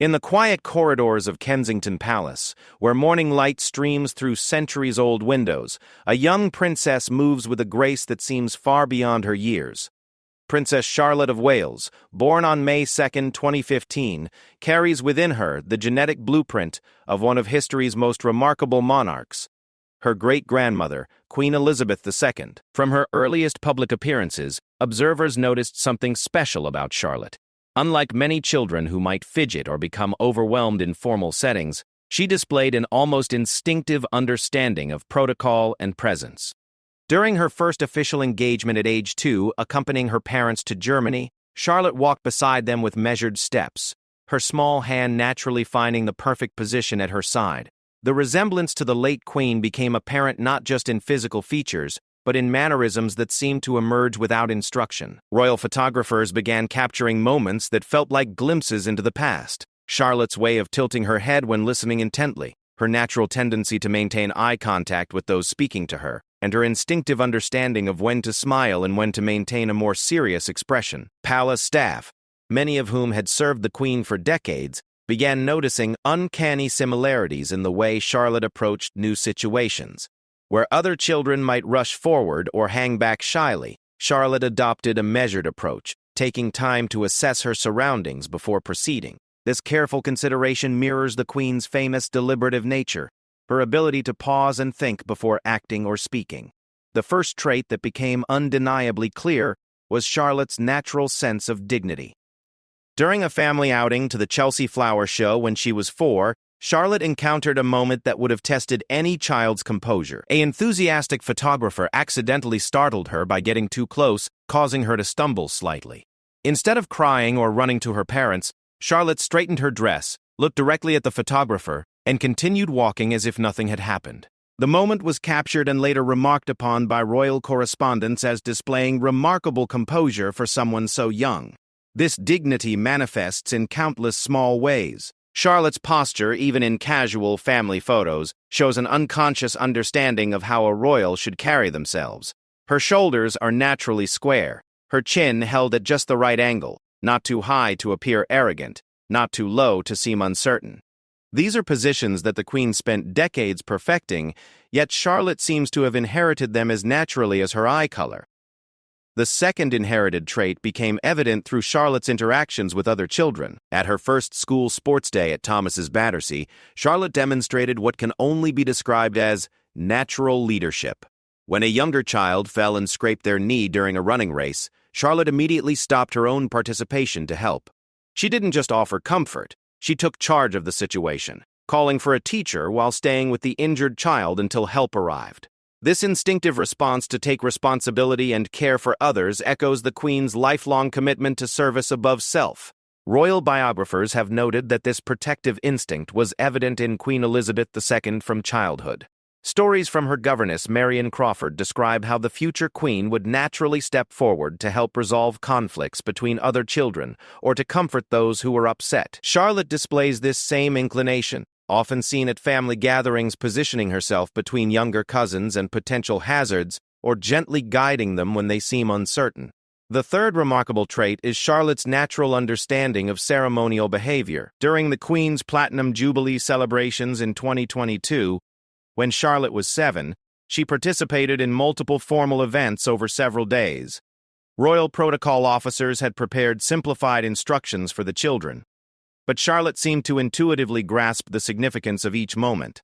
In the quiet corridors of Kensington Palace, where morning light streams through centuries-old windows, a young princess moves with a grace that seems far beyond her years. Princess Charlotte of Wales, born on May 2, 2015, carries within her the genetic blueprint of one of history's most remarkable monarchs, her great-grandmother, Queen Elizabeth II. From her earliest public appearances, observers noticed something special about Charlotte. Unlike many children who might fidget or become overwhelmed in formal settings, she displayed an almost instinctive understanding of protocol and presence. During her first official engagement at age 2, accompanying her parents to Germany, Charlotte walked beside them with measured steps, her small hand naturally finding the perfect position at her side. The resemblance to the late Queen became apparent not just in physical features, but in mannerisms that seemed to emerge without instruction. Royal photographers began capturing moments that felt like glimpses into the past. Charlotte's way of tilting her head when listening intently, her natural tendency to maintain eye contact with those speaking to her, and her instinctive understanding of when to smile and when to maintain a more serious expression. Palace staff, many of whom had served the Queen for decades, began noticing uncanny similarities in the way Charlotte approached new situations. Where other children might rush forward or hang back shyly, Charlotte adopted a measured approach, taking time to assess her surroundings before proceeding. This careful consideration mirrors the Queen's famous deliberative nature, her ability to pause and think before acting or speaking. The first trait that became undeniably clear was Charlotte's natural sense of dignity. During a family outing to the Chelsea Flower Show when she was 4, Charlotte encountered a moment that would have tested any child's composure. An enthusiastic photographer accidentally startled her by getting too close, causing her to stumble slightly. Instead of crying or running to her parents, Charlotte straightened her dress, looked directly at the photographer, and continued walking as if nothing had happened. The moment was captured and later remarked upon by royal correspondents as displaying remarkable composure for someone so young. This dignity manifests in countless small ways. Charlotte's posture, even in casual family photos, shows an unconscious understanding of how a royal should carry themselves. Her shoulders are naturally square, her chin held at just the right angle, not too high to appear arrogant, not too low to seem uncertain. These are positions that the Queen spent decades perfecting, yet Charlotte seems to have inherited them as naturally as her eye color. The second inherited trait became evident through Charlotte's interactions with other children. At her first school sports day at Thomas's Battersea, Charlotte demonstrated what can only be described as natural leadership. When a younger child fell and scraped their knee during a running race, Charlotte immediately stopped her own participation to help. She didn't just offer comfort, she took charge of the situation, calling for a teacher while staying with the injured child until help arrived. This instinctive response to take responsibility and care for others echoes the Queen's lifelong commitment to service above self. Royal biographers have noted that this protective instinct was evident in Queen Elizabeth II from childhood. Stories from her governess, Marion Crawford, describe how the future Queen would naturally step forward to help resolve conflicts between other children or to comfort those who were upset. Charlotte displays this same inclination, often seen at family gatherings, positioning herself between younger cousins and potential hazards or gently guiding them when they seem uncertain. The third remarkable trait is Charlotte's natural understanding of ceremonial behavior. During the Queen's Platinum Jubilee celebrations in 2022, when Charlotte was 7, she participated in multiple formal events over several days. Royal protocol officers had prepared simplified instructions for the children, but Charlotte seemed to intuitively grasp the significance of each moment.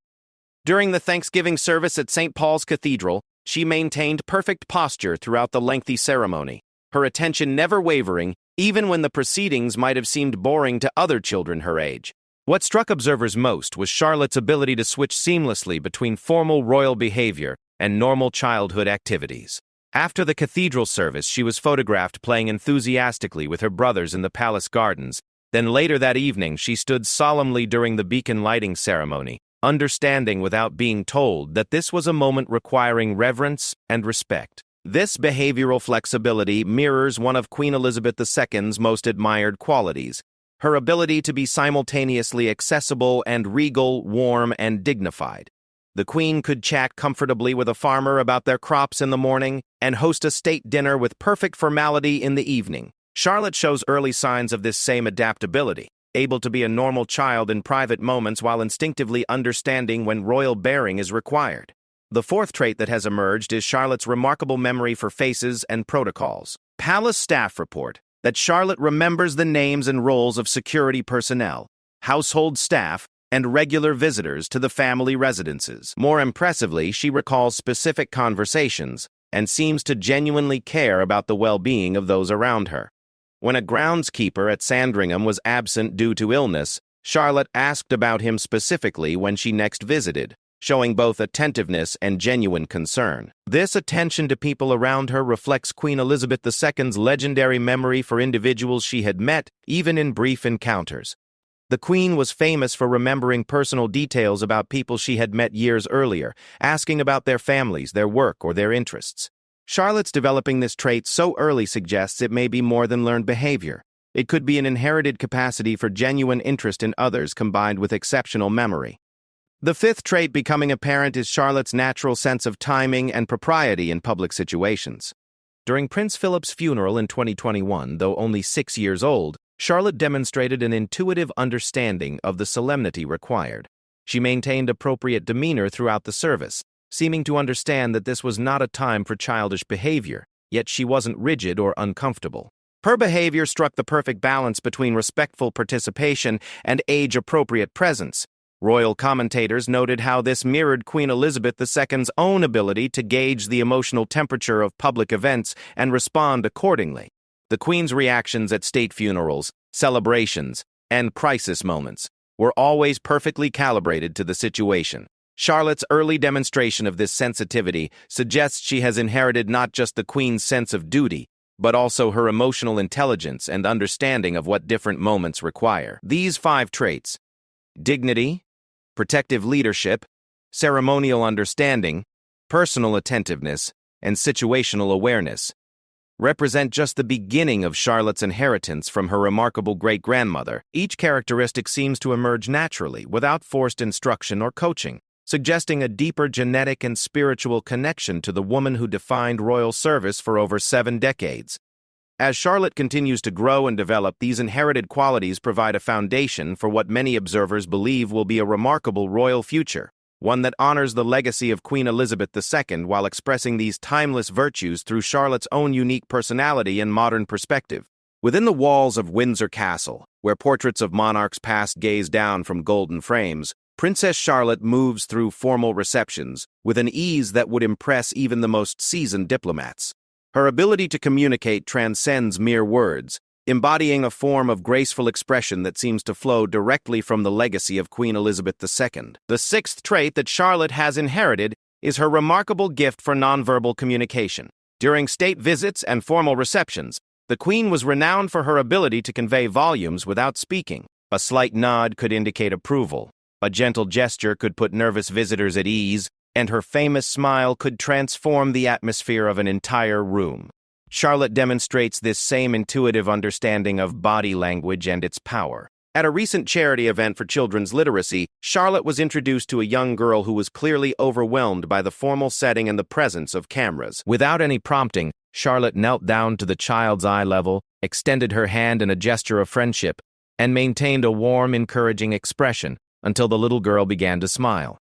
During the Thanksgiving service at St. Paul's Cathedral, she maintained perfect posture throughout the lengthy ceremony, her attention never wavering, even when the proceedings might have seemed boring to other children her age. What struck observers most was Charlotte's ability to switch seamlessly between formal royal behavior and normal childhood activities. After the cathedral service, she was photographed playing enthusiastically with her brothers in the palace gardens. Then later that evening, she stood solemnly during the beacon lighting ceremony, understanding without being told that this was a moment requiring reverence and respect. This behavioral flexibility mirrors one of Queen Elizabeth II's most admired qualities, her ability to be simultaneously accessible and regal, warm, and dignified. The Queen could chat comfortably with a farmer about their crops in the morning and host a state dinner with perfect formality in the evening. Charlotte shows early signs of this same adaptability. able to be a normal child in private moments while instinctively understanding when royal bearing is required. The fourth trait that has emerged is Charlotte's remarkable memory for faces and protocols. Palace staff report that Charlotte remembers the names and roles of security personnel, household staff, and regular visitors to the family residences. More impressively, she recalls specific conversations and seems to genuinely care about the well-being of those around her. When a groundskeeper at Sandringham was absent due to illness, Charlotte asked about him specifically when she next visited, showing both attentiveness and genuine concern. This attention to people around her reflects Queen Elizabeth II's legendary memory for individuals she had met, even in brief encounters. The Queen was famous for remembering personal details about people she had met years earlier, asking about their families, their work, or their interests. Charlotte's developing this trait so early suggests it may be more than learned behavior. It could be an inherited capacity for genuine interest in others combined with exceptional memory. The fifth trait becoming apparent is Charlotte's natural sense of timing and propriety in public situations. During Prince Philip's funeral in 2021, though only 6 years old, Charlotte demonstrated an intuitive understanding of the solemnity required. She maintained appropriate demeanor throughout the service, seeming to understand that this was not a time for childish behavior, yet she wasn't rigid or uncomfortable. Her behavior struck the perfect balance between respectful participation and age-appropriate presence. Royal commentators noted how this mirrored Queen Elizabeth II's own ability to gauge the emotional temperature of public events and respond accordingly. The Queen's reactions at state funerals, celebrations, and crisis moments were always perfectly calibrated to the situation. Charlotte's early demonstration of this sensitivity suggests she has inherited not just the Queen's sense of duty, but also her emotional intelligence and understanding of what different moments require. These 5 traits: dignity, protective leadership, ceremonial understanding, personal attentiveness, and situational awareness, represent just the beginning of Charlotte's inheritance from her remarkable great-grandmother. Each characteristic seems to emerge naturally, without forced instruction or coaching, suggesting a deeper genetic and spiritual connection to the woman who defined royal service for over 7 decades. As Charlotte continues to grow and develop, these inherited qualities provide a foundation for what many observers believe will be a remarkable royal future, one that honors the legacy of Queen Elizabeth II while expressing these timeless virtues through Charlotte's own unique personality and modern perspective. Within the walls of Windsor Castle, where portraits of monarchs past gaze down from golden frames, Princess Charlotte moves through formal receptions with an ease that would impress even the most seasoned diplomats. Her ability to communicate transcends mere words, embodying a form of graceful expression that seems to flow directly from the legacy of Queen Elizabeth II. The 6th trait that Charlotte has inherited is her remarkable gift for nonverbal communication. During state visits and formal receptions, the Queen was renowned for her ability to convey volumes without speaking. A slight nod could indicate approval, a gentle gesture could put nervous visitors at ease, and her famous smile could transform the atmosphere of an entire room. Charlotte demonstrates this same intuitive understanding of body language and its power. At a recent charity event for children's literacy, Charlotte was introduced to a young girl who was clearly overwhelmed by the formal setting and the presence of cameras. Without any prompting, Charlotte knelt down to the child's eye level, extended her hand in a gesture of friendship, and maintained a warm, encouraging expression until the little girl began to smile.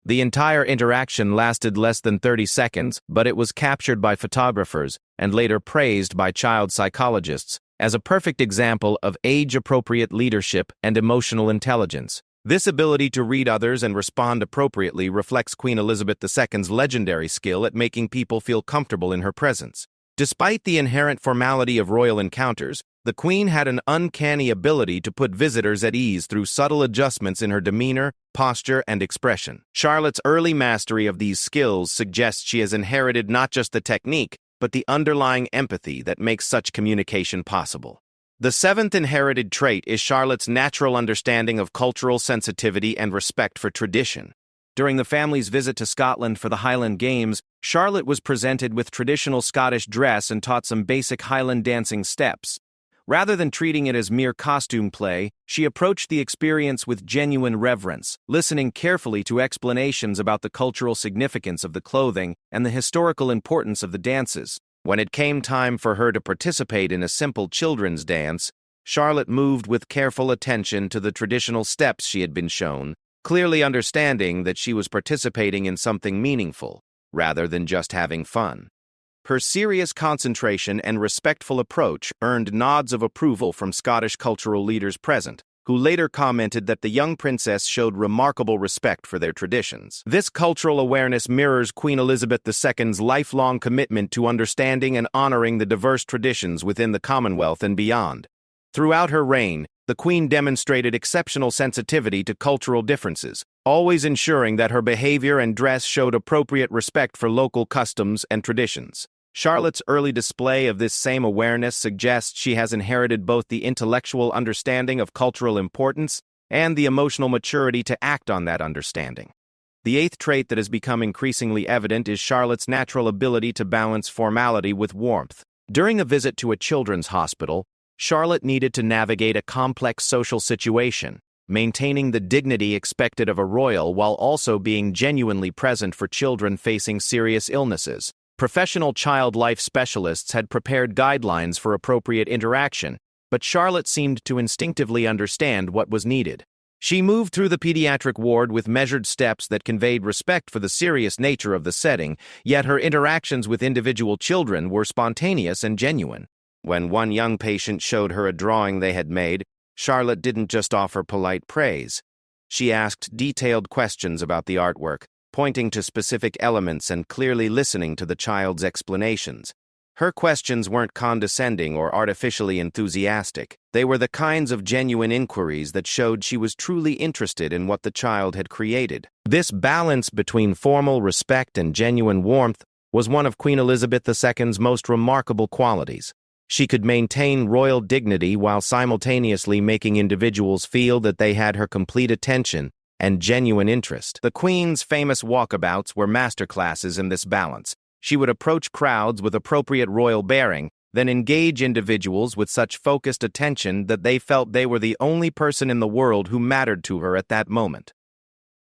The entire interaction lasted less than 30 seconds, but it was captured by photographers and later praised by child psychologists as a perfect example of age-appropriate leadership and emotional intelligence. This ability to read others and respond appropriately reflects Queen Elizabeth II's legendary skill at making people feel comfortable in her presence. Despite the inherent formality of royal encounters, the Queen had an uncanny ability to put visitors at ease through subtle adjustments in her demeanor, posture, and expression. Charlotte's early mastery of these skills suggests she has inherited not just the technique, but the underlying empathy that makes such communication possible. The 7th inherited trait is Charlotte's natural understanding of cultural sensitivity and respect for tradition. During the family's visit to Scotland for the Highland Games, Charlotte was presented with traditional Scottish dress and taught some basic Highland dancing steps. Rather than treating it as mere costume play, she approached the experience with genuine reverence, listening carefully to explanations about the cultural significance of the clothing and the historical importance of the dances. When it came time for her to participate in a simple children's dance, Charlotte moved with careful attention to the traditional steps she had been shown, clearly understanding that she was participating in something meaningful, rather than just having fun. Her serious concentration and respectful approach earned nods of approval from Scottish cultural leaders present, who later commented that the young princess showed remarkable respect for their traditions. This cultural awareness mirrors Queen Elizabeth II's lifelong commitment to understanding and honoring the diverse traditions within the Commonwealth and beyond. Throughout her reign, the Queen demonstrated exceptional sensitivity to cultural differences, always ensuring that her behavior and dress showed appropriate respect for local customs and traditions. Charlotte's early display of this same awareness suggests she has inherited both the intellectual understanding of cultural importance and the emotional maturity to act on that understanding. The eighth trait that has become increasingly evident is Charlotte's natural ability to balance formality with warmth. During a visit to a children's hospital, Charlotte needed to navigate a complex social situation, maintaining the dignity expected of a royal while also being genuinely present for children facing serious illnesses. Professional child life specialists had prepared guidelines for appropriate interaction, but Charlotte seemed to instinctively understand what was needed. She moved through the pediatric ward with measured steps that conveyed respect for the serious nature of the setting, yet her interactions with individual children were spontaneous and genuine. When one young patient showed her a drawing they had made, Charlotte didn't just offer polite praise. She asked detailed questions about the artwork, pointing to specific elements and clearly listening to the child's explanations. Her questions weren't condescending or artificially enthusiastic. They were the kinds of genuine inquiries that showed she was truly interested in what the child had created. This balance between formal respect and genuine warmth was one of Queen Elizabeth II's most remarkable qualities. She could maintain royal dignity while simultaneously making individuals feel that they had her complete attention and genuine interest. The Queen's famous walkabouts were masterclasses in this balance. She would approach crowds with appropriate royal bearing, then engage individuals with such focused attention that they felt they were the only person in the world who mattered to her at that moment.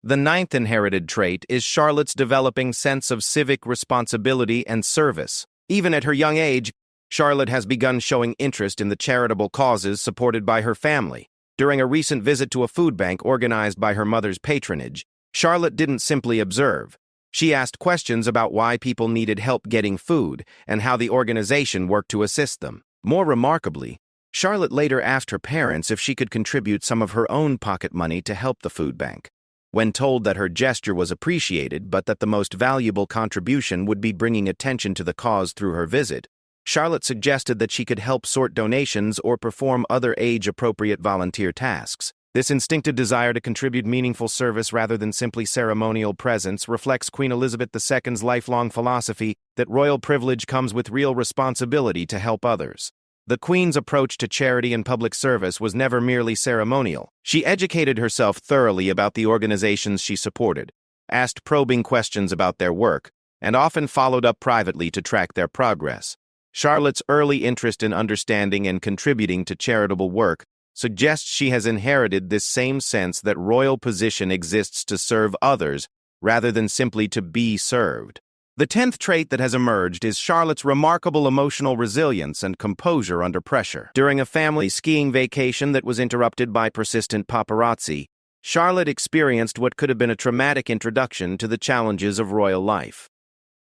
The ninth inherited trait is Charlotte's developing sense of civic responsibility and service. Even at her young age, Charlotte has begun showing interest in the charitable causes supported by her family. During a recent visit to a food bank organized by her mother's patronage, Charlotte didn't simply observe. She asked questions about why people needed help getting food and how the organization worked to assist them. More remarkably, Charlotte later asked her parents if she could contribute some of her own pocket money to help the food bank. When told that her gesture was appreciated but that the most valuable contribution would be bringing attention to the cause through her visit, Charlotte suggested that she could help sort donations or perform other age-appropriate volunteer tasks. This instinctive desire to contribute meaningful service rather than simply ceremonial presence reflects Queen Elizabeth II's lifelong philosophy that royal privilege comes with real responsibility to help others. The Queen's approach to charity and public service was never merely ceremonial. She educated herself thoroughly about the organizations she supported, asked probing questions about their work, and often followed up privately to track their progress. Charlotte's early interest in understanding and contributing to charitable work suggests she has inherited this same sense that royal position exists to serve others rather than simply to be served. The 10th trait that has emerged is Charlotte's remarkable emotional resilience and composure under pressure. During a family skiing vacation that was interrupted by persistent paparazzi, Charlotte experienced what could have been a traumatic introduction to the challenges of royal life.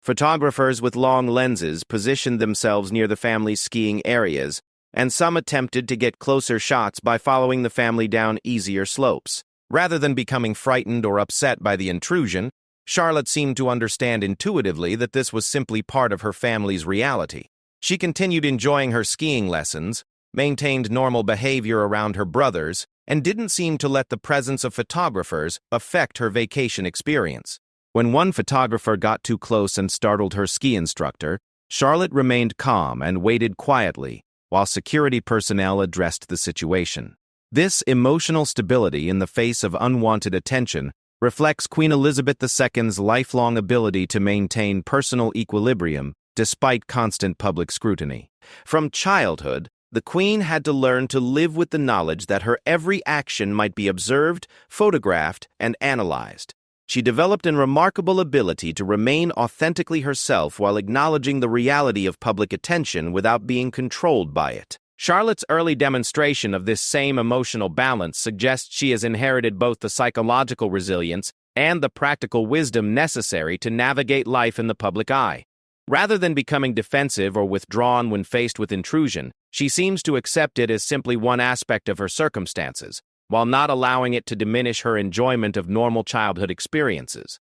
Photographers with long lenses positioned themselves near the family's skiing areas, and some attempted to get closer shots by following the family down easier slopes. Rather than becoming frightened or upset by the intrusion, Charlotte seemed to understand intuitively that this was simply part of her family's reality. She continued enjoying her skiing lessons, maintained normal behavior around her brothers, and didn't seem to let the presence of photographers affect her vacation experience. When one photographer got too close and startled her ski instructor, Charlotte remained calm and waited quietly while security personnel addressed the situation. This emotional stability in the face of unwanted attention reflects Queen Elizabeth II's lifelong ability to maintain personal equilibrium despite constant public scrutiny. From childhood, the Queen had to learn to live with the knowledge that her every action might be observed, photographed, and analyzed. She developed a remarkable ability to remain authentically herself while acknowledging the reality of public attention without being controlled by it. Charlotte's early demonstration of this same emotional balance suggests she has inherited both the psychological resilience and the practical wisdom necessary to navigate life in the public eye. Rather than becoming defensive or withdrawn when faced with intrusion, she seems to accept it as simply one aspect of her circumstances, while not allowing it to diminish her enjoyment of normal childhood experiences.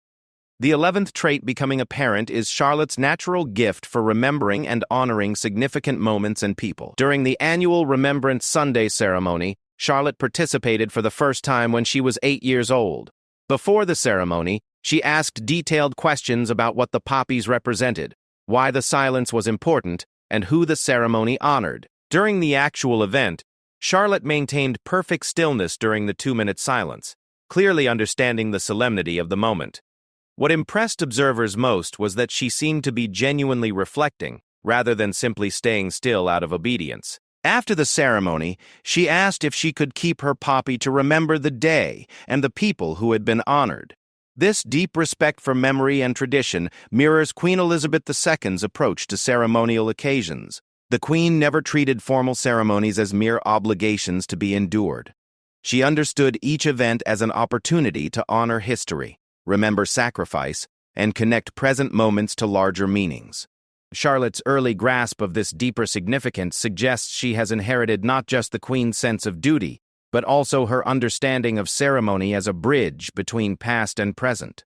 The 11th trait becoming apparent is Charlotte's natural gift for remembering and honoring significant moments and people. During the annual Remembrance Sunday ceremony, Charlotte participated for the first time when she was 8 years old. Before the ceremony, she asked detailed questions about what the poppies represented, why the silence was important, and who the ceremony honored. During the actual event, Charlotte maintained perfect stillness during the 2-minute silence, clearly understanding the solemnity of the moment. What impressed observers most was that she seemed to be genuinely reflecting, rather than simply staying still out of obedience. After the ceremony, she asked if she could keep her poppy to remember the day and the people who had been honored. This deep respect for memory and tradition mirrors Queen Elizabeth II's approach to ceremonial occasions. The Queen never treated formal ceremonies as mere obligations to be endured. She understood each event as an opportunity to honor history, remember sacrifice, and connect present moments to larger meanings. Charlotte's early grasp of this deeper significance suggests she has inherited not just the Queen's sense of duty, but also her understanding of ceremony as a bridge between past and present.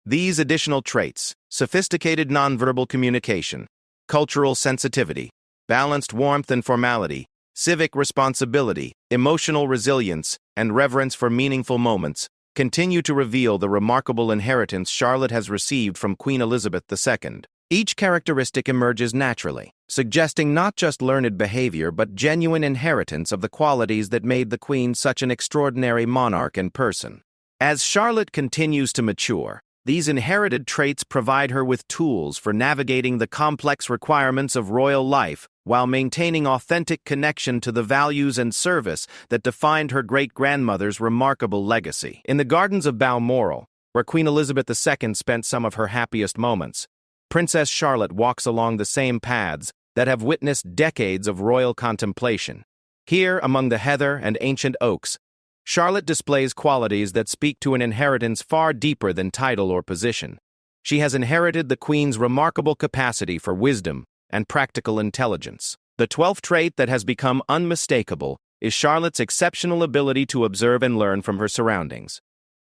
These additional traits, sophisticated nonverbal communication, cultural sensitivity, balanced warmth and formality, civic responsibility, emotional resilience, and reverence for meaningful moments, continue to reveal the remarkable inheritance Charlotte has received from Queen Elizabeth II. Each characteristic emerges naturally, suggesting not just learned behavior but genuine inheritance of the qualities that made the Queen such an extraordinary monarch in person. As Charlotte continues to mature, these inherited traits provide her with tools for navigating the complex requirements of royal life while maintaining authentic connection to the values and service that defined her great-grandmother's remarkable legacy. In the gardens of Balmoral, where Queen Elizabeth II spent some of her happiest moments, Princess Charlotte walks along the same paths that have witnessed decades of royal contemplation. Here, among the heather and ancient oaks, Charlotte displays qualities that speak to an inheritance far deeper than title or position. She has inherited the Queen's remarkable capacity for wisdom and practical intelligence. The 12th trait that has become unmistakable is Charlotte's exceptional ability to observe and learn from her surroundings.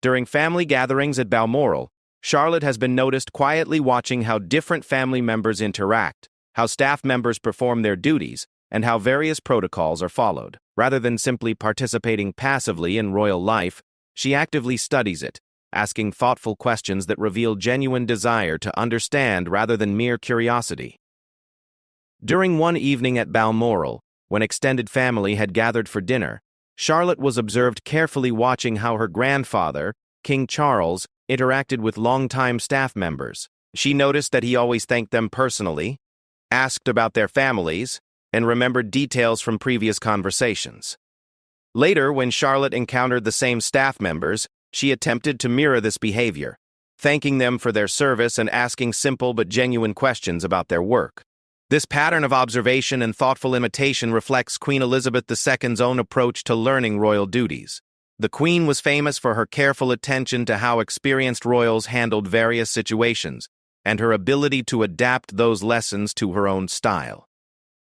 During family gatherings at Balmoral, Charlotte has been noticed quietly watching how different family members interact, how staff members perform their duties, and how various protocols are followed. Rather than simply participating passively in royal life, she actively studies it, asking thoughtful questions that reveal genuine desire to understand rather than mere curiosity. During one evening at Balmoral, when extended family had gathered for dinner, Charlotte was observed carefully watching how her grandfather, King Charles, interacted with longtime staff members. She noticed that he always thanked them personally, asked about their families, and remembered details from previous conversations. Later, when Charlotte encountered the same staff members, she attempted to mirror this behavior, thanking them for their service and asking simple but genuine questions about their work. This pattern of observation and thoughtful imitation reflects Queen Elizabeth II's own approach to learning royal duties. The Queen was famous for her careful attention to how experienced royals handled various situations, and her ability to adapt those lessons to her own style.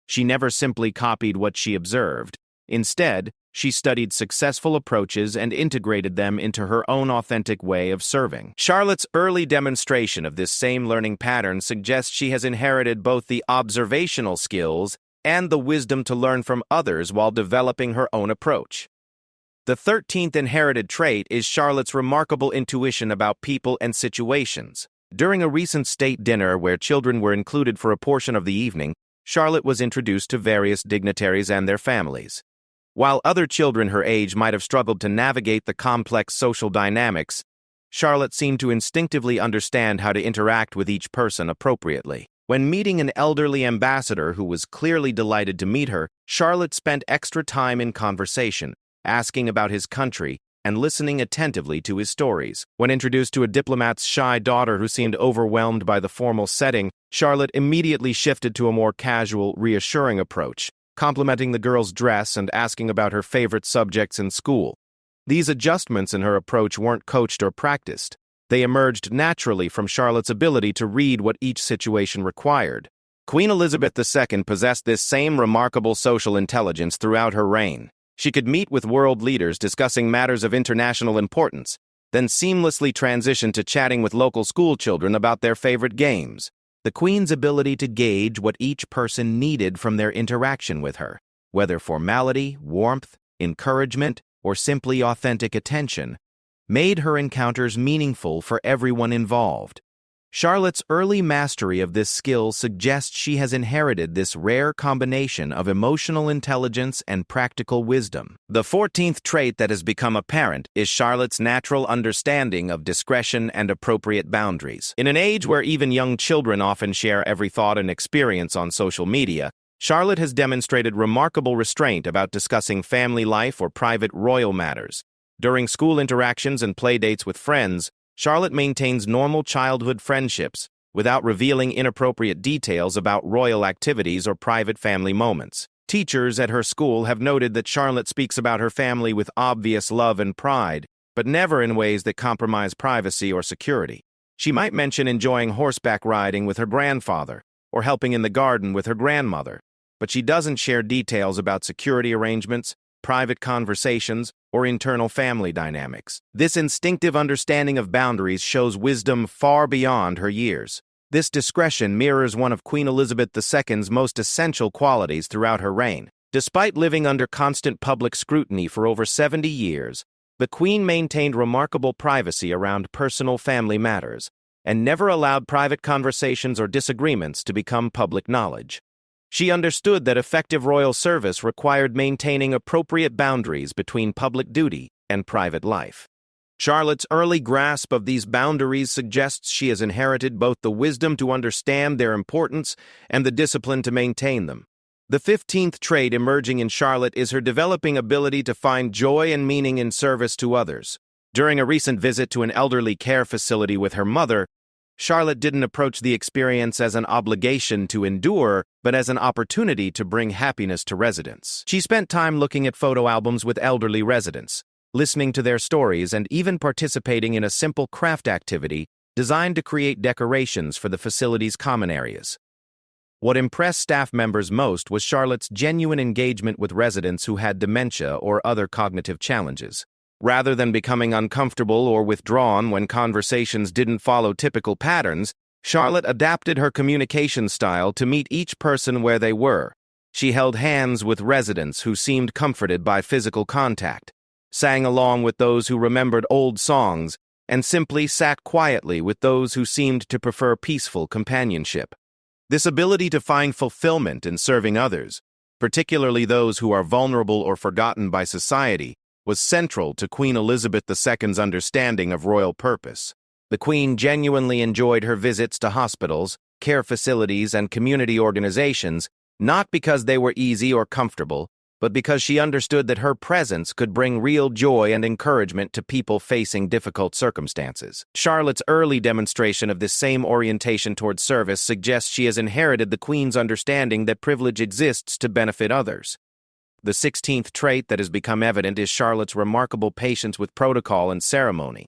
She never simply copied what she observed. Instead, she studied successful approaches and integrated them into her own authentic way of serving. Charlotte's early demonstration of this same learning pattern suggests she has inherited both the observational skills and the wisdom to learn from others while developing her own approach. The 13th inherited trait is Charlotte's remarkable intuition about people and situations. During a recent state dinner where children were included for a portion of the evening, Charlotte was introduced to various dignitaries and their families. While other children her age might have struggled to navigate the complex social dynamics, Charlotte seemed to instinctively understand how to interact with each person appropriately. When meeting an elderly ambassador who was clearly delighted to meet her, Charlotte spent extra time in conversation, asking about his country and listening attentively to his stories. When introduced to a diplomat's shy daughter who seemed overwhelmed by the formal setting, Charlotte immediately shifted to a more casual, reassuring approach, complimenting the girl's dress and asking about her favorite subjects in school. These adjustments in her approach weren't coached or practiced. They emerged naturally from Charlotte's ability to read what each situation required. Queen Elizabeth II possessed this same remarkable social intelligence throughout her reign. She could meet with world leaders discussing matters of international importance, then seamlessly transition to chatting with local schoolchildren about their favorite games. The Queen's ability to gauge what each person needed from their interaction with her, whether formality, warmth, encouragement, or simply authentic attention, made her encounters meaningful for everyone involved. Charlotte's early mastery of this skill suggests she has inherited this rare combination of emotional intelligence and practical wisdom. The 14th trait that has become apparent is Charlotte's natural understanding of discretion and appropriate boundaries. In an age where even young children often share every thought and experience on social media, Charlotte has demonstrated remarkable restraint about discussing family life or private royal matters. During school interactions and playdates with friends, Charlotte maintains normal childhood friendships without revealing inappropriate details about royal activities or private family moments. Teachers at her school have noted that Charlotte speaks about her family with obvious love and pride, but never in ways that compromise privacy or security. She might mention enjoying horseback riding with her grandfather or helping in the garden with her grandmother, but she doesn't share details about security arrangements, private conversations, or internal family dynamics. This instinctive understanding of boundaries shows wisdom far beyond her years. This discretion mirrors one of Queen Elizabeth II's most essential qualities throughout her reign. Despite living under constant public scrutiny for over 70 years, the Queen maintained remarkable privacy around personal family matters and never allowed private conversations or disagreements to become public knowledge. She understood that effective royal service required maintaining appropriate boundaries between public duty and private life. Charlotte's early grasp of these boundaries suggests she has inherited both the wisdom to understand their importance and the discipline to maintain them. The 15th trait emerging in Charlotte is her developing ability to find joy and meaning in service to others. During a recent visit to an elderly care facility with her mother, Charlotte didn't approach the experience as an obligation to endure, but as an opportunity to bring happiness to residents. She spent time looking at photo albums with elderly residents, listening to their stories, and even participating in a simple craft activity designed to create decorations for the facility's common areas. What impressed staff members most was Charlotte's genuine engagement with residents who had dementia or other cognitive challenges. Rather than becoming uncomfortable or withdrawn when conversations didn't follow typical patterns, Charlotte adapted her communication style to meet each person where they were. She held hands with residents who seemed comforted by physical contact, sang along with those who remembered old songs, and simply sat quietly with those who seemed to prefer peaceful companionship. This ability to find fulfillment in serving others, particularly those who are vulnerable or forgotten by society, was central to Queen Elizabeth II's understanding of royal purpose. The Queen genuinely enjoyed her visits to hospitals, care facilities, and community organizations, not because they were easy or comfortable, but because she understood that her presence could bring real joy and encouragement to people facing difficult circumstances. Charlotte's early demonstration of this same orientation towards service suggests she has inherited the Queen's understanding that privilege exists to benefit others. The 16th trait that has become evident is Charlotte's remarkable patience with protocol and ceremony.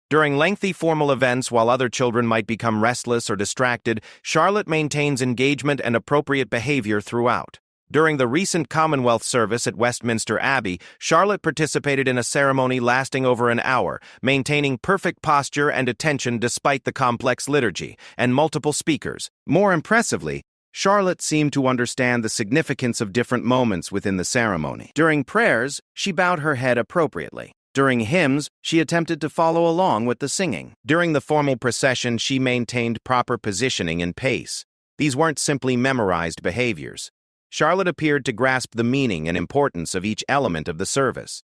During lengthy formal events, while other children might become restless or distracted, Charlotte maintains engagement and appropriate behavior throughout. During the recent Commonwealth service at Westminster Abbey, Charlotte participated in a ceremony lasting over an hour, maintaining perfect posture and attention despite the complex liturgy and multiple speakers. More impressively, Charlotte seemed to understand the significance of different moments within the ceremony. During prayers, she bowed her head appropriately. During hymns, she attempted to follow along with the singing. During the formal procession, she maintained proper positioning and pace. These weren't simply memorized behaviors. Charlotte appeared to grasp the meaning and importance of each element of the service.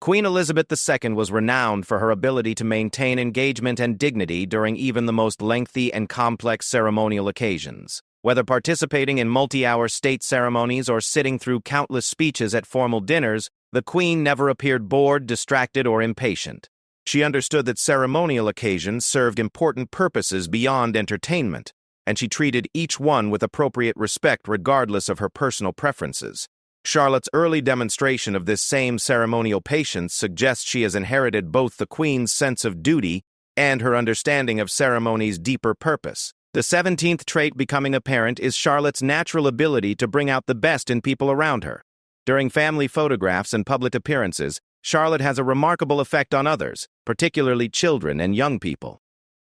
Queen Elizabeth II was renowned for her ability to maintain engagement and dignity during even the most lengthy and complex ceremonial occasions. Whether participating in multi-hour state ceremonies or sitting through countless speeches at formal dinners, the Queen never appeared bored, distracted, or impatient. She understood that ceremonial occasions served important purposes beyond entertainment, and she treated each one with appropriate respect regardless of her personal preferences. Charlotte's early demonstration of this same ceremonial patience suggests she has inherited both the Queen's sense of duty and her understanding of ceremony's deeper purpose. The 17th trait becoming apparent is Charlotte's natural ability to bring out the best in people around her. During family photographs and public appearances, Charlotte has a remarkable effect on others, particularly children and young people.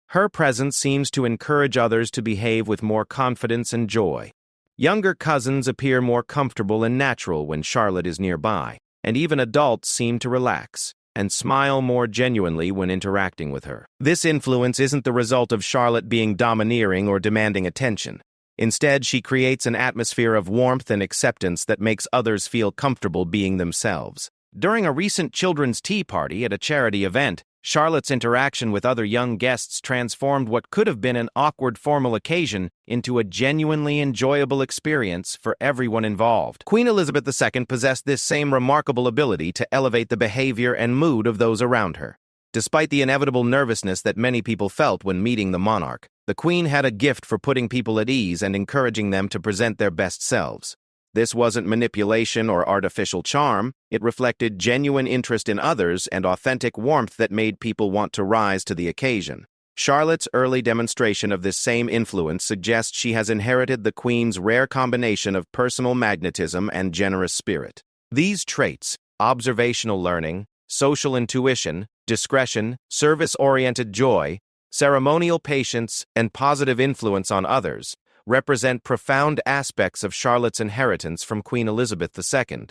Her presence seems to encourage others to behave with more confidence and joy. Younger cousins appear more comfortable and natural when Charlotte is nearby, and even adults seem to relax and smile more genuinely when interacting with her. This influence isn't the result of Charlotte being domineering or demanding attention. Instead, she creates an atmosphere of warmth and acceptance that makes others feel comfortable being themselves. During a recent children's tea party at a charity event, Charlotte's interaction with other young guests transformed what could have been an awkward formal occasion into a genuinely enjoyable experience for everyone involved. Queen Elizabeth II possessed this same remarkable ability to elevate the behavior and mood of those around her. Despite the inevitable nervousness that many people felt when meeting the monarch, the Queen had a gift for putting people at ease and encouraging them to present their best selves. This wasn't manipulation or artificial charm. It reflected genuine interest in others and authentic warmth that made people want to rise to the occasion. Charlotte's early demonstration of this same influence suggests she has inherited the Queen's rare combination of personal magnetism and generous spirit. These traits, observational learning, social intuition, discretion, service-oriented joy, ceremonial patience, and positive influence on others, represent profound aspects of Charlotte's inheritance from Queen Elizabeth II.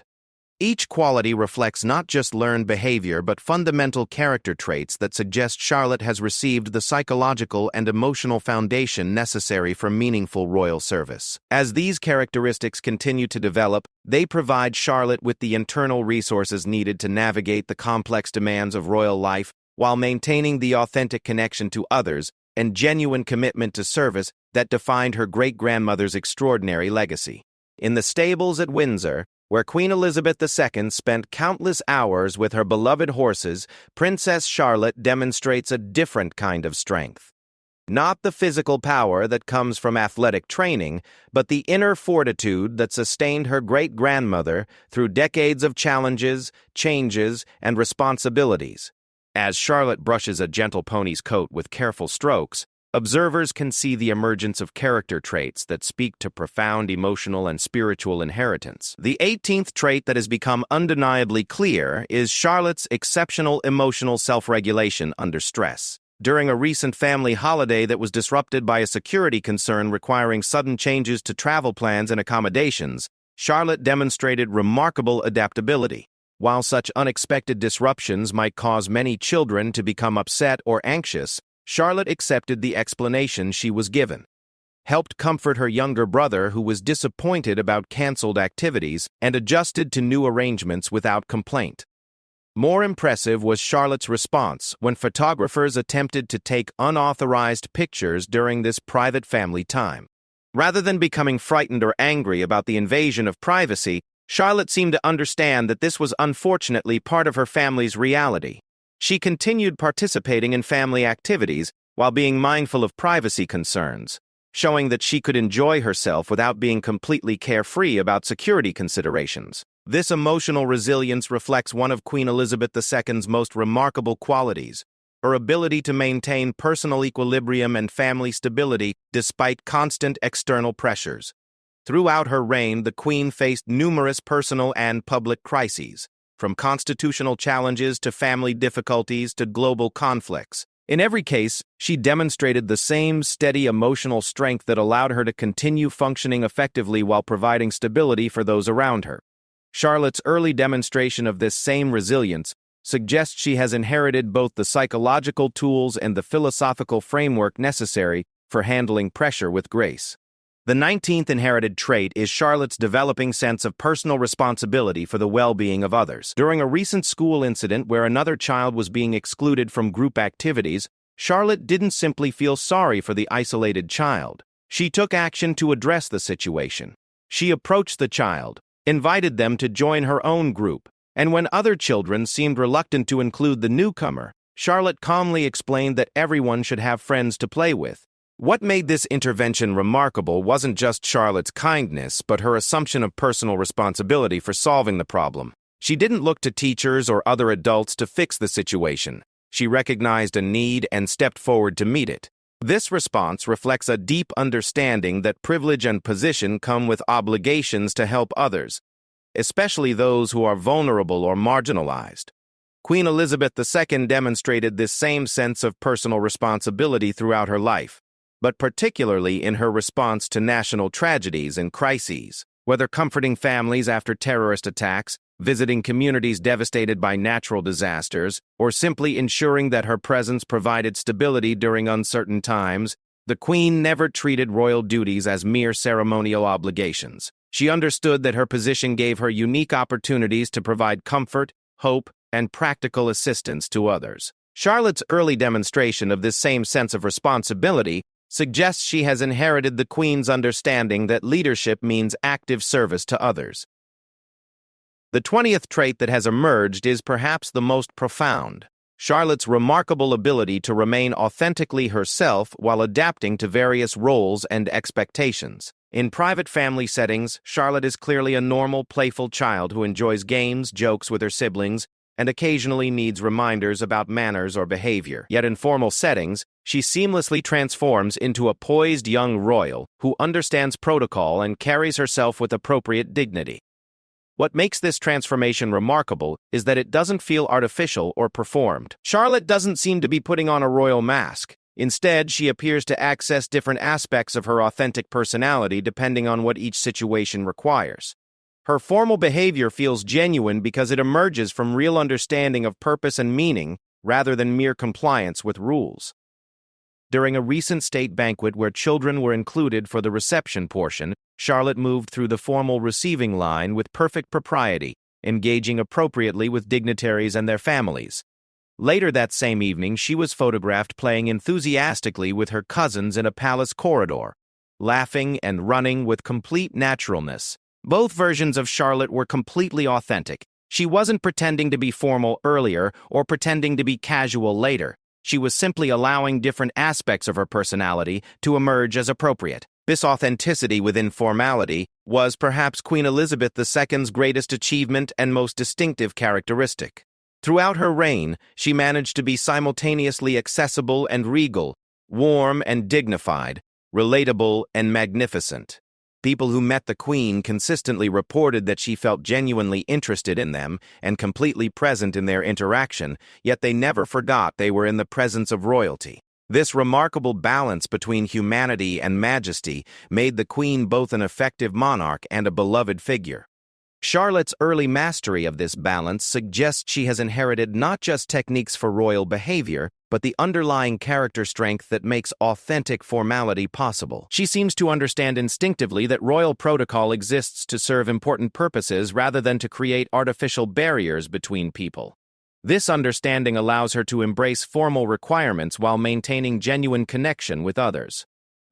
Each quality reflects not just learned behavior but fundamental character traits that suggest Charlotte has received the psychological and emotional foundation necessary for meaningful royal service. As these characteristics continue to develop, they provide Charlotte with the internal resources needed to navigate the complex demands of royal life while maintaining the authentic connection to others and genuine commitment to service that defined her great-grandmother's extraordinary legacy. In the stables at Windsor, where Queen Elizabeth II spent countless hours with her beloved horses, Princess Charlotte demonstrates a different kind of strength. Not the physical power that comes from athletic training, but the inner fortitude that sustained her great-grandmother through decades of challenges, changes, and responsibilities. As Charlotte brushes a gentle pony's coat with careful strokes, observers can see the emergence of character traits that speak to profound emotional and spiritual inheritance. The 18th trait that has become undeniably clear is Charlotte's exceptional emotional self-regulation under stress. During a recent family holiday that was disrupted by a security concern requiring sudden changes to travel plans and accommodations, Charlotte demonstrated remarkable adaptability. While such unexpected disruptions might cause many children to become upset or anxious, Charlotte accepted the explanation she was given, helped comfort her younger brother who was disappointed about canceled activities, and adjusted to new arrangements without complaint. More impressive was Charlotte's response when photographers attempted to take unauthorized pictures during this private family time. Rather than becoming frightened or angry about the invasion of privacy, Charlotte seemed to understand that this was unfortunately part of her family's reality. She continued participating in family activities while being mindful of privacy concerns, showing that she could enjoy herself without being completely carefree about security considerations. This emotional resilience reflects one of Queen Elizabeth II's most remarkable qualities, her ability to maintain personal equilibrium and family stability despite constant external pressures. Throughout her reign, the Queen faced numerous personal and public crises, from constitutional challenges to family difficulties to global conflicts. In every case, she demonstrated the same steady emotional strength that allowed her to continue functioning effectively while providing stability for those around her. Charlotte's early demonstration of this same resilience suggests she has inherited both the psychological tools and the philosophical framework necessary for handling pressure with grace. The 19th inherited trait is Charlotte's developing sense of personal responsibility for the well-being of others. During a recent school incident where another child was being excluded from group activities, Charlotte didn't simply feel sorry for the isolated child. She took action to address the situation. She approached the child, invited them to join her own group, and when other children seemed reluctant to include the newcomer, Charlotte calmly explained that everyone should have friends to play with. What made this intervention remarkable wasn't just Charlotte's kindness, but her assumption of personal responsibility for solving the problem. She didn't look to teachers or other adults to fix the situation. She recognized a need and stepped forward to meet it. This response reflects a deep understanding that privilege and position come with obligations to help others, especially those who are vulnerable or marginalized. Queen Elizabeth II demonstrated this same sense of personal responsibility throughout her life, but particularly in her response to national tragedies and crises. Whether comforting families after terrorist attacks, visiting communities devastated by natural disasters, or simply ensuring that her presence provided stability during uncertain times, the Queen never treated royal duties as mere ceremonial obligations. She understood that her position gave her unique opportunities to provide comfort, hope, and practical assistance to others. Charlotte's early demonstration of this same sense of responsibility suggests she has inherited the Queen's understanding that leadership means active service to others. The 20th trait that has emerged is perhaps the most profound: Charlotte's remarkable ability to remain authentically herself while adapting to various roles and expectations. In private family settings, Charlotte is clearly a normal, playful child who enjoys games, jokes with her siblings, and occasionally needs reminders about manners or behavior. Yet in formal settings, she seamlessly transforms into a poised young royal who understands protocol and carries herself with appropriate dignity. What makes this transformation remarkable is that it doesn't feel artificial or performed. Charlotte doesn't seem to be putting on a royal mask. Instead, she appears to access different aspects of her authentic personality depending on what each situation requires. Her formal behavior feels genuine because it emerges from real understanding of purpose and meaning rather than mere compliance with rules. During a recent state banquet where children were included for the reception portion, Charlotte moved through the formal receiving line with perfect propriety, engaging appropriately with dignitaries and their families. Later that same evening, she was photographed playing enthusiastically with her cousins in a palace corridor, laughing and running with complete naturalness. Both versions of Charlotte were completely authentic. She wasn't pretending to be formal earlier or pretending to be casual later. She was simply allowing different aspects of her personality to emerge as appropriate. This authenticity within formality was perhaps Queen Elizabeth II's greatest achievement and most distinctive characteristic. Throughout her reign, she managed to be simultaneously accessible and regal, warm and dignified, relatable and magnificent. People who met the Queen consistently reported that she felt genuinely interested in them and completely present in their interaction, yet they never forgot they were in the presence of royalty. This remarkable balance between humanity and majesty made the Queen both an effective monarch and a beloved figure. Charlotte's early mastery of this balance suggests she has inherited not just techniques for royal behavior, but the underlying character strength that makes authentic formality possible. She seems to understand instinctively that royal protocol exists to serve important purposes rather than to create artificial barriers between people. This understanding allows her to embrace formal requirements while maintaining genuine connection with others.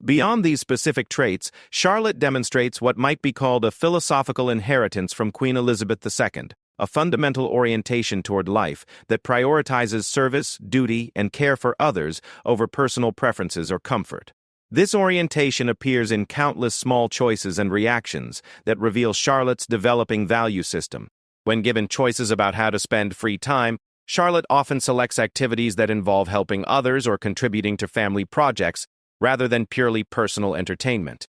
Beyond these specific traits, Charlotte demonstrates what might be called a philosophical inheritance from Queen Elizabeth II, a fundamental orientation toward life that prioritizes service, duty, and care for others over personal preferences or comfort. This orientation appears in countless small choices and reactions that reveal Charlotte's developing value system. When given choices about how to spend free time, Charlotte often selects activities that involve helping others or contributing to family projects, rather than purely personal entertainment.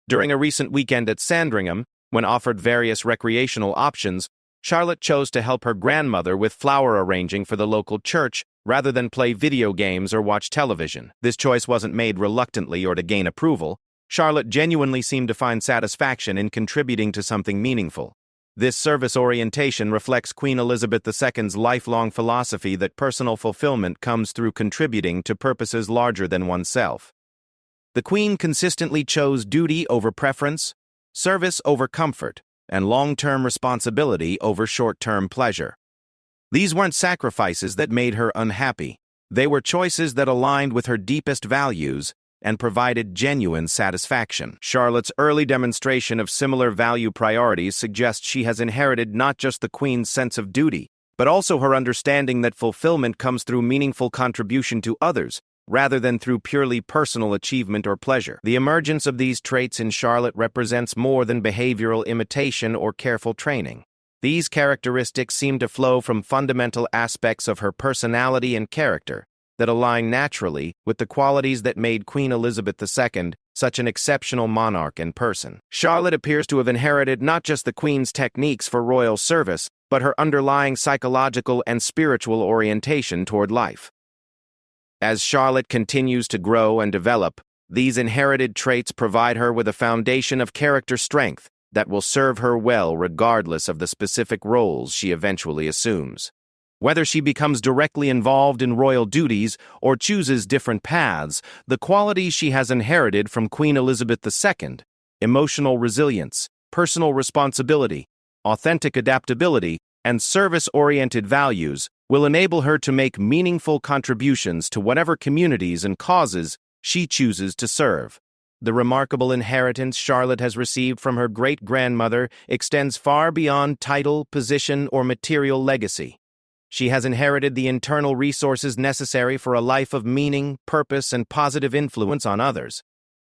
During a recent weekend at Sandringham, when offered various recreational options, Charlotte chose to help her grandmother with flower arranging for the local church rather than play video games or watch television. This choice wasn't made reluctantly or to gain approval. Charlotte genuinely seemed to find satisfaction in contributing to something meaningful. This service orientation reflects Queen Elizabeth II's lifelong philosophy that personal fulfillment comes through contributing to purposes larger than oneself. The Queen consistently chose duty over preference, service over comfort, and long-term responsibility over short-term pleasure. These weren't sacrifices that made her unhappy. They were choices that aligned with her deepest values and provided genuine satisfaction. Charlotte's early demonstration of similar value priorities suggests she has inherited not just the Queen's sense of duty, but also her understanding that fulfillment comes through meaningful contribution to others, rather than through purely personal achievement or pleasure. The emergence of these traits in Charlotte represents more than behavioral imitation or careful training. These characteristics seem to flow from fundamental aspects of her personality and character that align naturally with the qualities that made Queen Elizabeth II such an exceptional monarch and person. Charlotte appears to have inherited not just the Queen's techniques for royal service, but her underlying psychological and spiritual orientation toward life. As Charlotte continues to grow and develop, these inherited traits provide her with a foundation of character strength that will serve her well regardless of the specific roles she eventually assumes. Whether she becomes directly involved in royal duties or chooses different paths, the qualities she has inherited from Queen Elizabeth II, emotional resilience, personal responsibility, authentic adaptability, and service-oriented values, will enable her to make meaningful contributions to whatever communities and causes she chooses to serve. The remarkable inheritance Charlotte has received from her great-grandmother extends far beyond title, position, or material legacy. She has inherited the internal resources necessary for a life of meaning, purpose, and positive influence on others.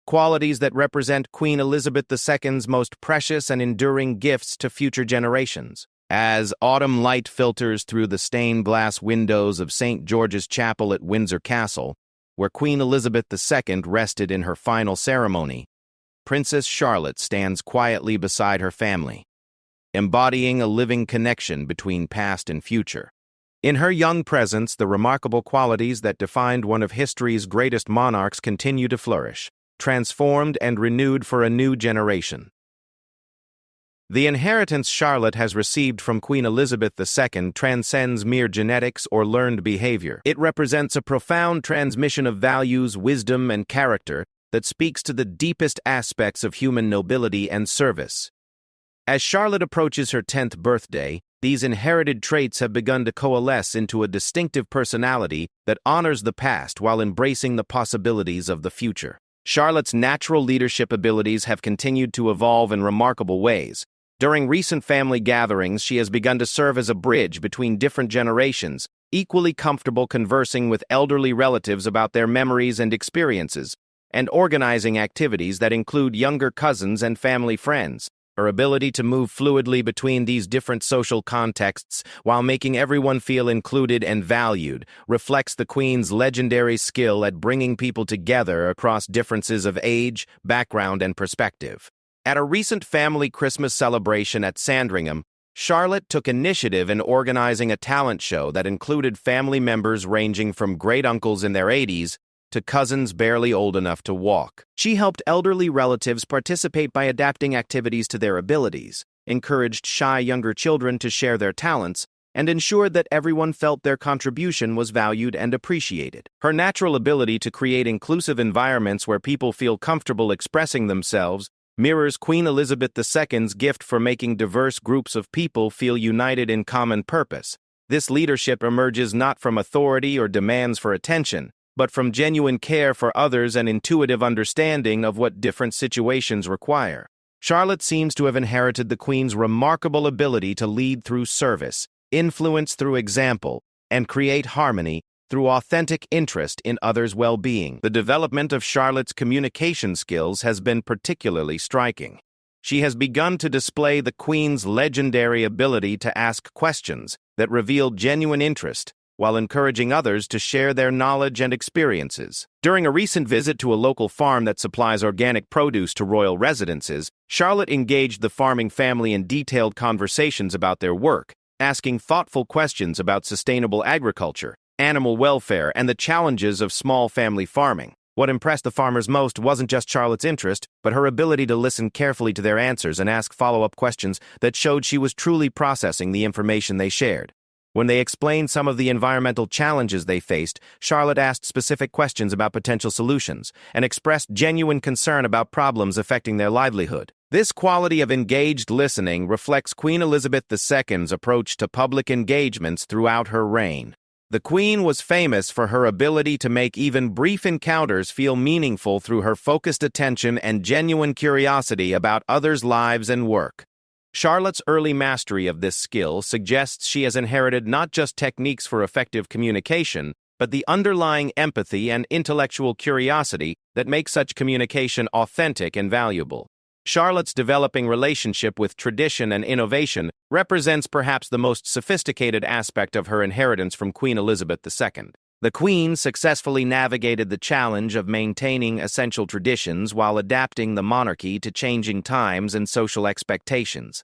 Qualities that represent Queen Elizabeth II's most precious and enduring gifts to future generations. As autumn light filters through the stained glass windows of St. George's Chapel at Windsor Castle, where Queen Elizabeth II rested in her final ceremony, Princess Charlotte stands quietly beside her family, embodying a living connection between past and future. In her young presence, the remarkable qualities that defined one of history's greatest monarchs continue to flourish, transformed and renewed for a new generation. The inheritance Charlotte has received from Queen Elizabeth II transcends mere genetics or learned behavior. It represents a profound transmission of values, wisdom, and character that speaks to the deepest aspects of human nobility and service. As Charlotte approaches her 10th birthday, these inherited traits have begun to coalesce into a distinctive personality that honors the past while embracing the possibilities of the future. Charlotte's natural leadership abilities have continued to evolve in remarkable ways. During recent family gatherings, she has begun to serve as a bridge between different generations, equally comfortable conversing with elderly relatives about their memories and experiences, and organizing activities that include younger cousins and family friends. Her ability to move fluidly between these different social contexts while making everyone feel included and valued reflects the Queen's legendary skill at bringing people together across differences of age, background, and perspective. At a recent family Christmas celebration at Sandringham, Charlotte took initiative in organizing a talent show that included family members ranging from great-uncles in their 80s to cousins barely old enough to walk. She helped elderly relatives participate by adapting activities to their abilities, encouraged shy younger children to share their talents, and ensured that everyone felt their contribution was valued and appreciated. Her natural ability to create inclusive environments where people feel comfortable expressing themselves mirrors Queen Elizabeth II's gift for making diverse groups of people feel united in common purpose. This leadership emerges not from authority or demands for attention, but from genuine care for others and intuitive understanding of what different situations require. Charlotte seems to have inherited the Queen's remarkable ability to lead through service, influence through example, and create harmony through authentic interest in others' well-being. The development of Charlotte's communication skills has been particularly striking. She has begun to display the Queen's legendary ability to ask questions that reveal genuine interest, while encouraging others to share their knowledge and experiences. During a recent visit to a local farm that supplies organic produce to royal residences, Charlotte engaged the farming family in detailed conversations about their work, asking thoughtful questions about sustainable agriculture, animal welfare, and the challenges of small family farming. What impressed the farmers most wasn't just Charlotte's interest, but her ability to listen carefully to their answers and ask follow-up questions that showed she was truly processing the information they shared. When they explained some of the environmental challenges they faced, Charlotte asked specific questions about potential solutions and expressed genuine concern about problems affecting their livelihood. This quality of engaged listening reflects Queen Elizabeth II's approach to public engagements throughout her reign. The Queen was famous for her ability to make even brief encounters feel meaningful through her focused attention and genuine curiosity about others' lives and work. Charlotte's early mastery of this skill suggests she has inherited not just techniques for effective communication, but the underlying empathy and intellectual curiosity that make such communication authentic and valuable. Charlotte's developing relationship with tradition and innovation represents perhaps the most sophisticated aspect of her inheritance from Queen Elizabeth II. The Queen successfully navigated the challenge of maintaining essential traditions while adapting the monarchy to changing times and social expectations.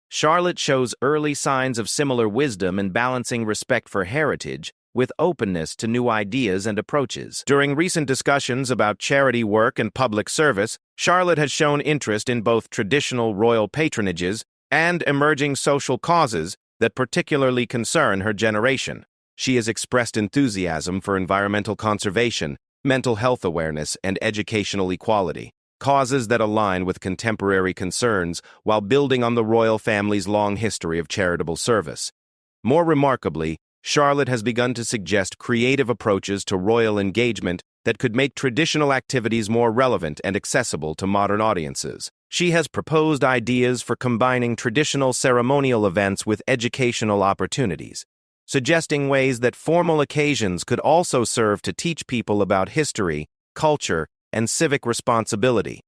Charlotte shows early signs of similar wisdom in balancing respect for heritage with openness to new ideas and approaches. During recent discussions about charity work and public service, Charlotte has shown interest in both traditional royal patronages and emerging social causes that particularly concern her generation. She has expressed enthusiasm for environmental conservation, mental health awareness, and educational equality, causes that align with contemporary concerns while building on the royal family's long history of charitable service. More remarkably, Charlotte has begun to suggest creative approaches to royal engagement that could make traditional activities more relevant and accessible to modern audiences. She has proposed ideas for combining traditional ceremonial events with educational opportunities, suggesting ways that formal occasions could also serve to teach people about history, culture, and civic responsibility.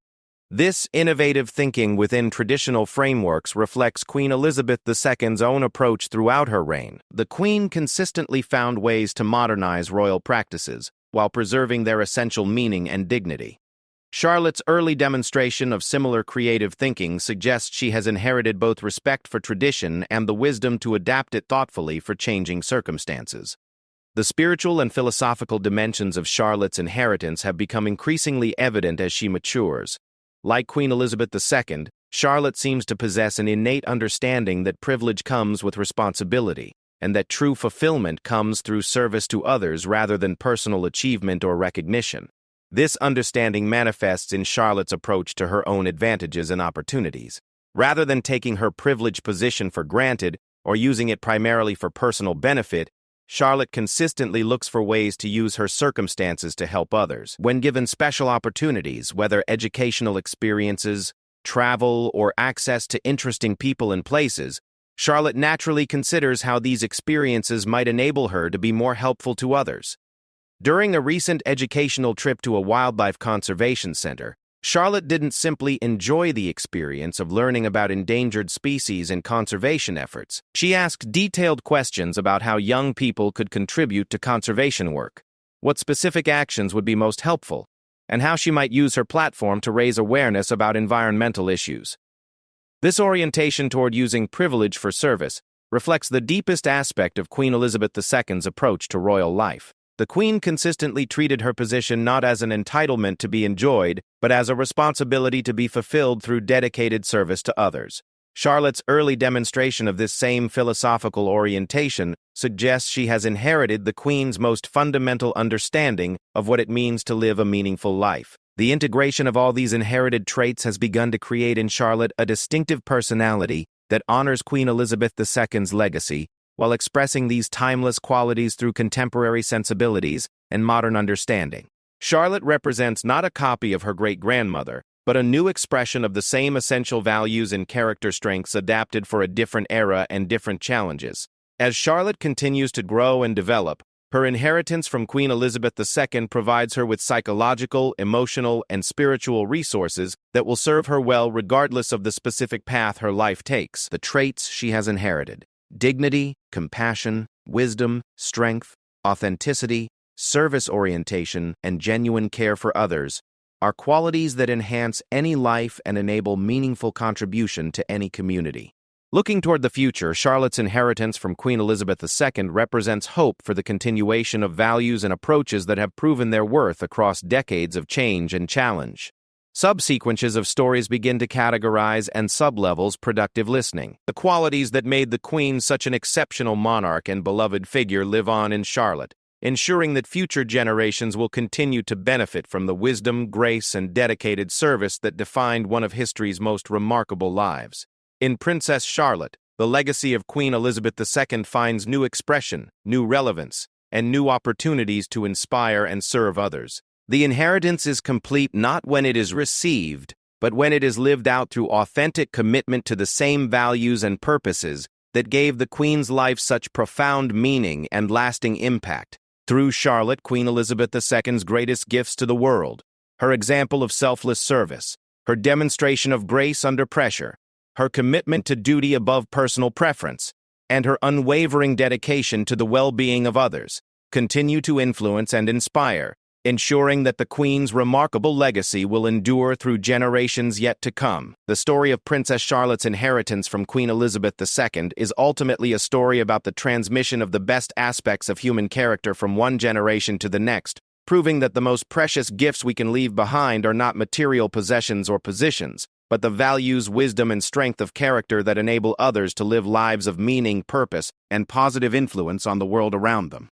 This innovative thinking within traditional frameworks reflects Queen Elizabeth II's own approach throughout her reign. The Queen consistently found ways to modernize royal practices while preserving their essential meaning and dignity. Charlotte's early demonstration of similar creative thinking suggests she has inherited both respect for tradition and the wisdom to adapt it thoughtfully for changing circumstances. The spiritual and philosophical dimensions of Charlotte's inheritance have become increasingly evident as she matures. Like Queen Elizabeth II, Charlotte seems to possess an innate understanding that privilege comes with responsibility, and that true fulfillment comes through service to others rather than personal achievement or recognition. This understanding manifests in Charlotte's approach to her own advantages and opportunities. Rather than taking her privileged position for granted or using it primarily for personal benefit, Charlotte consistently looks for ways to use her circumstances to help others. When given special opportunities, whether educational experiences, travel, or access to interesting people and places, Charlotte naturally considers how these experiences might enable her to be more helpful to others. During a recent educational trip to a wildlife conservation center, Charlotte didn't simply enjoy the experience of learning about endangered species and conservation efforts. She asked detailed questions about how young people could contribute to conservation work, what specific actions would be most helpful, and how she might use her platform to raise awareness about environmental issues. This orientation toward using privilege for service reflects the deepest aspect of Queen Elizabeth II's approach to royal life. The Queen consistently treated her position not as an entitlement to be enjoyed, but as a responsibility to be fulfilled through dedicated service to others. Charlotte's early demonstration of this same philosophical orientation suggests she has inherited the Queen's most fundamental understanding of what it means to live a meaningful life. The integration of all these inherited traits has begun to create in Charlotte a distinctive personality that honors Queen Elizabeth II's legacy, while expressing these timeless qualities through contemporary sensibilities and modern understanding. Charlotte represents not a copy of her great-grandmother, but a new expression of the same essential values and character strengths adapted for a different era and different challenges. As Charlotte continues to grow and develop, her inheritance from Queen Elizabeth II provides her with psychological, emotional, and spiritual resources that will serve her well regardless of the specific path her life takes. The traits she has inherited: dignity, compassion, wisdom, strength, authenticity, service orientation, and genuine care for others are qualities that enhance any life and enable meaningful contribution to any community. Looking toward the future, Charlotte's inheritance from Queen Elizabeth II represents hope for the continuation of values and approaches that have proven their worth across decades of change and challenge. Subsequences of stories begin to categorize and sublevels productive listening. The qualities that made the Queen such an exceptional monarch and beloved figure live on in Charlotte, ensuring that future generations will continue to benefit from the wisdom, grace, and dedicated service that defined one of history's most remarkable lives. In Princess Charlotte, the legacy of Queen Elizabeth II finds new expression, new relevance, and new opportunities to inspire and serve others. The inheritance is complete not when it is received, but when it is lived out through authentic commitment to the same values and purposes that gave the Queen's life such profound meaning and lasting impact. Through Charlotte, Queen Elizabeth II's greatest gifts to the world, her example of selfless service, her demonstration of grace under pressure, her commitment to duty above personal preference, and her unwavering dedication to the well-being of others, continue to influence and inspire, ensuring that the Queen's remarkable legacy will endure through generations yet to come. The story of Princess Charlotte's inheritance from Queen Elizabeth II is ultimately a story about the transmission of the best aspects of human character from one generation to the next, proving that the most precious gifts we can leave behind are not material possessions or positions, but the values, wisdom, and strength of character that enable others to live lives of meaning, purpose, and positive influence on the world around them.